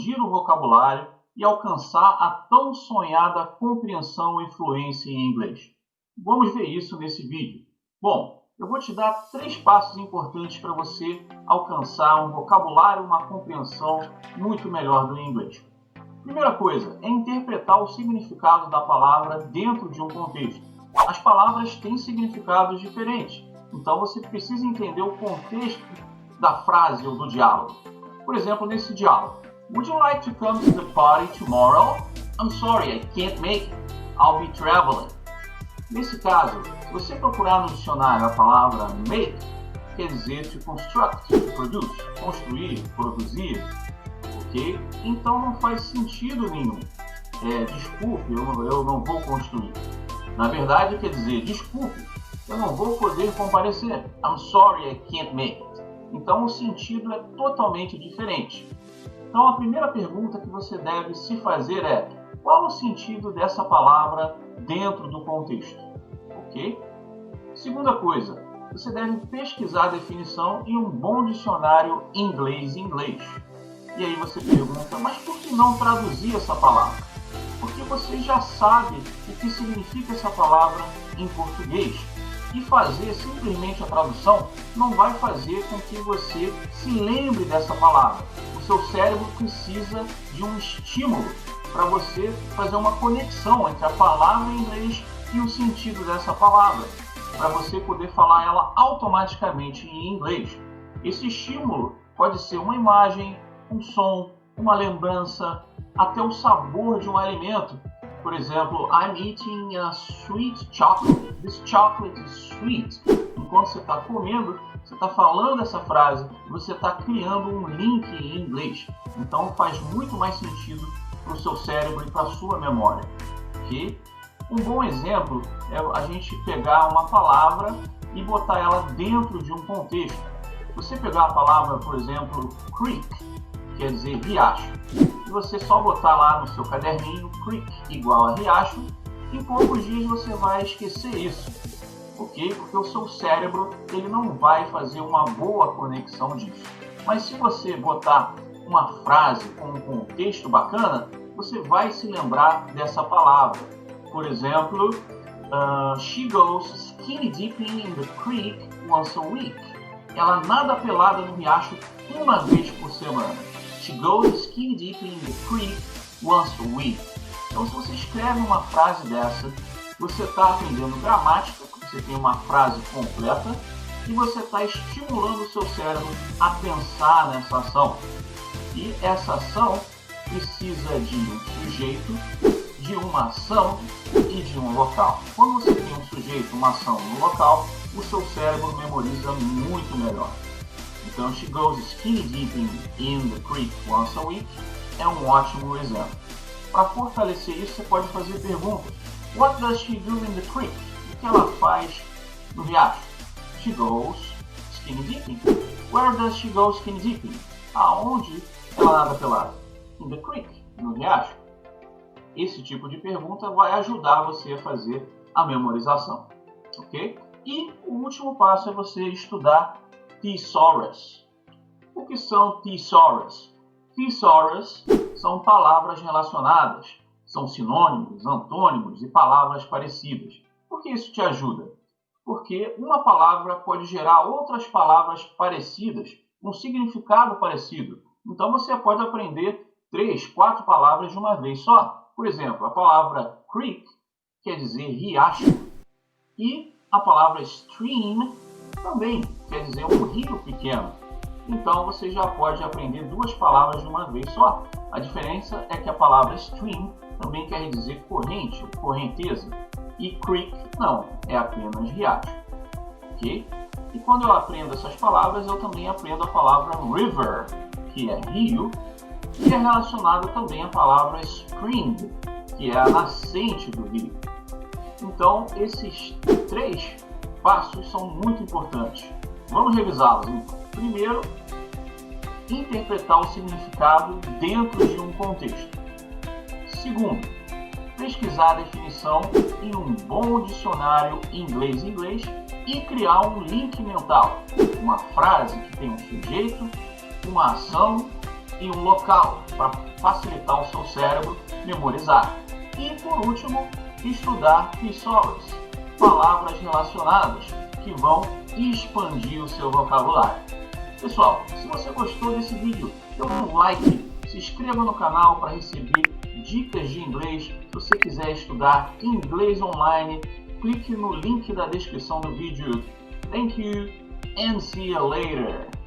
expandir o vocabulário e alcançar a tão sonhada compreensão e fluência em inglês. Vamos ver isso nesse vídeo. Bom, eu vou te dar 3 passos importantes para você alcançar um vocabulário e uma compreensão muito melhor do inglês. Primeira coisa é interpretar o significado da palavra dentro de um contexto. As palavras têm significados diferentes, então você precisa entender o contexto da frase ou do diálogo. Por exemplo, nesse diálogo: Would you like to come to the party tomorrow? I'm sorry, I can't make it. I'll be traveling. Nesse caso, se você procurar no dicionário a palavra make, quer dizer to construct, to produce, construir, produzir, ok? Então não faz sentido nenhum. Desculpe, eu não vou construir. Na verdade, quer dizer, desculpe, eu não vou poder comparecer. I'm sorry, I can't make it. Então o sentido é totalmente diferente. Então a primeira pergunta que você deve se fazer é: qual o sentido dessa palavra dentro do contexto? Ok? Segunda coisa, você deve pesquisar a definição em um bom dicionário inglês-inglês. E aí você pergunta: mas por que não traduzir essa palavra? Porque você já sabe o que significa essa palavra em português. E fazer simplesmente a tradução não vai fazer com que você se lembre dessa palavra. O seu cérebro precisa de um estímulo para você fazer uma conexão entre a palavra em inglês e o sentido dessa palavra, para você poder falar ela automaticamente em inglês. Esse estímulo pode ser uma imagem, um som, uma lembrança, até o sabor de um alimento. Por exemplo, I'm eating a sweet chocolate. This chocolate is sweet. Enquanto você está comendo, você está falando essa frase, você está criando um link em inglês. Então faz muito mais sentido para o seu cérebro e para a sua memória. Okay? Um bom exemplo é a gente pegar uma palavra e botar ela dentro de um contexto. Você pegar a palavra, por exemplo, creek, quer dizer riacho, e você só botar lá no seu caderninho creek igual a riacho, em poucos dias você vai esquecer isso, ok? Porque o seu cérebro ele não vai fazer uma boa conexão disso. Mas se você botar uma frase com um contexto bacana, você vai se lembrar dessa palavra. Por exemplo, she goes skinny dipping in the creek once a week. Ela nada pelada no riacho uma vez por semana. She goes skinny dipping in the creek once a week. Então, se você escreve uma frase dessa, você está aprendendo gramática, você tem uma frase completa e você está estimulando o seu cérebro a pensar nessa ação. E essa ação precisa de um sujeito, de uma ação e de um local. Quando você tem um sujeito, uma ação e um local, o seu cérebro memoriza muito melhor. Então, she goes skinny dipping in the creek once a week é um ótimo exemplo. Para fortalecer isso, você pode fazer perguntas. What does she do in the creek? O que ela faz no riacho? She goes skinny dipping. Where does she go skinny dipping? Aonde ela nada pelada? In the creek, no riacho. Esse tipo de pergunta vai ajudar você a fazer a memorização. Ok? E o último passo é você estudar thesaurus. O que são thesaurus? Thesaurus são palavras relacionadas, são sinônimos, antônimos e palavras parecidas. Por que isso te ajuda? Porque uma palavra pode gerar outras palavras parecidas, um significado parecido. Então você pode aprender 3, 4 palavras de uma vez só. Por exemplo, a palavra creek quer dizer riacho e a palavra stream também quer dizer um rio pequeno. Então você já pode aprender 2 palavras de uma vez só. A diferença é que a palavra stream também quer dizer corrente, correnteza, e creek não, é apenas riacho. Ok? E quando eu aprendo essas palavras, eu também aprendo a palavra river, que é rio, e é relacionada também à palavra spring, que é a nascente do rio. Então, esses 3 passos são muito importantes. Vamos revisá-los. Primeiro, interpretar o significado dentro de um contexto. Segundo, pesquisar a definição em um bom dicionário inglês-inglês e criar um link mental. Uma frase que tem um sujeito, uma ação e um local para facilitar o seu cérebro memorizar. E por último, estudar thesaurus, palavras relacionadas que vão expandir o seu vocabulário. Pessoal, se você gostou desse vídeo, dê um like, se inscreva no canal para receber dicas de inglês. Se você quiser estudar inglês online, clique no link da descrição do vídeo. Thank you and see you later!